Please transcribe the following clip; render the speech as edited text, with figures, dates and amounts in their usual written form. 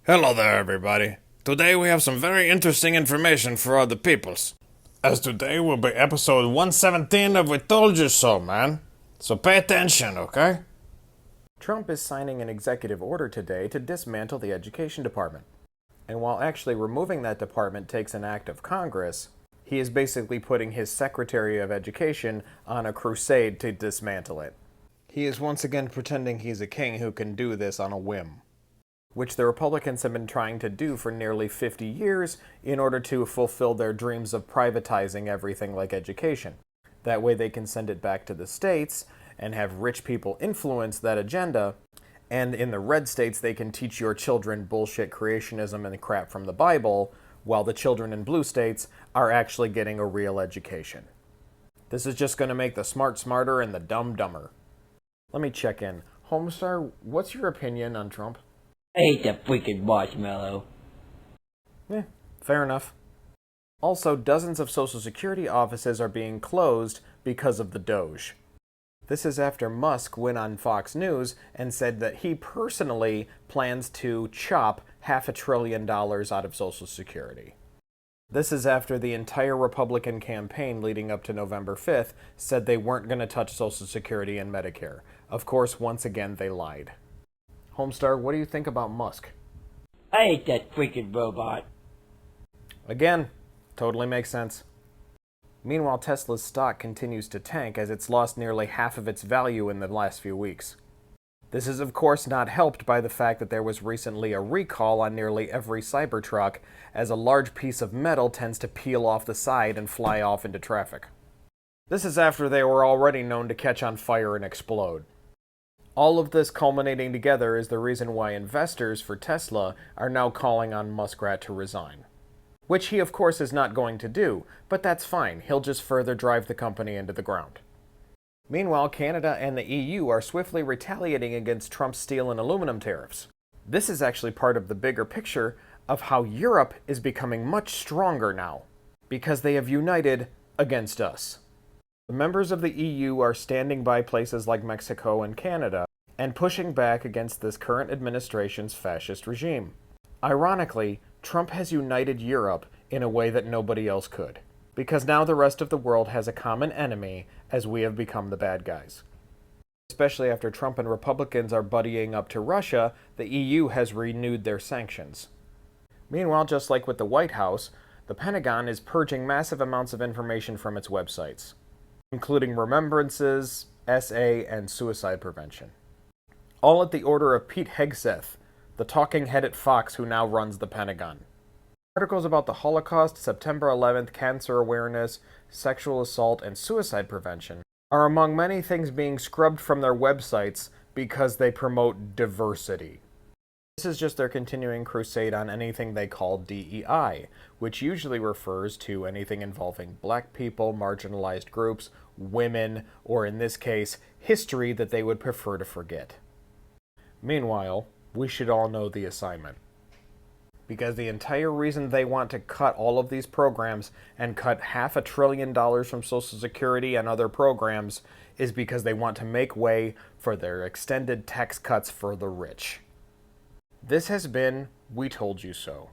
Hello there, everybody. Today we have some very interesting information for all the peoples. As today will be episode 117 of We Told You So, man. So pay attention, okay? Trump is signing an executive order today to dismantle the education department. And while actually removing that department takes an act of Congress, he is basically putting his Secretary of Education on a crusade to dismantle it. He is once again pretending he's a king who can do this on a whim, which the Republicans have been trying to do for nearly 50 years in order to fulfill their dreams of privatizing everything like education. That way they can send it back to the states and have rich people influence that agenda, and in the red states they can teach your children bullshit creationism and crap from the Bible, while the children in blue states are actually getting a real education. This is just going to make the smart smarter and the dumb dumber. Let me check in. Homestar, what's your opinion on Trump? I hate that freaking marshmallow. Fair enough. Also, dozens of Social Security offices are being closed because of the Doge. This is after Musk went on Fox News and said that he personally plans to chop $500 billion out of Social Security. This is after the entire Republican campaign leading up to November 5th said they weren't going to touch Social Security and Medicare. Of course, once again, they lied. Homestar, what do you think about Musk? I hate that freaking robot. Again, totally makes sense. Meanwhile, Tesla's stock continues to tank as it's lost nearly half of its value in the last few weeks. This is of course not helped by the fact that there was recently a recall on nearly every Cybertruck, as a large piece of metal tends to peel off the side and fly off into traffic. This is after they were already known to catch on fire and explode. All of this culminating together is the reason why investors for Tesla are now calling on Muskrat to resign. Which he of course is not going to do, but that's fine, he'll just further drive the company into the ground. Meanwhile, Canada and the EU are swiftly retaliating against Trump's steel and aluminum tariffs. This is actually part of the bigger picture of how Europe is becoming much stronger now, because they have united against us. The members of the EU are standing by places like Mexico and Canada and pushing back against this current administration's fascist regime. Ironically, Trump has united Europe in a way that nobody else could, because now the rest of the world has a common enemy as we have become the bad guys. Especially after Trump and Republicans are buddying up to Russia, the EU has renewed their sanctions. Meanwhile, just like with the White House, the Pentagon is purging massive amounts of information from its websites, including remembrances, SA, and suicide prevention. All at the order of Pete Hegseth, the talking head at Fox who now runs the Pentagon. Articles about the Holocaust, September 11th, cancer awareness, sexual assault, and suicide prevention are among many things being scrubbed from their websites because they promote diversity. This is just their continuing crusade on anything they call DEI, which usually refers to anything involving black people, marginalized groups, women, or in this case, history that they would prefer to forget. Meanwhile, we should all know the assignment. Because the entire reason they want to cut all of these programs and cut $500 billion from Social Security and other programs is because they want to make way for their extended tax cuts for the rich. This has been We Told You So.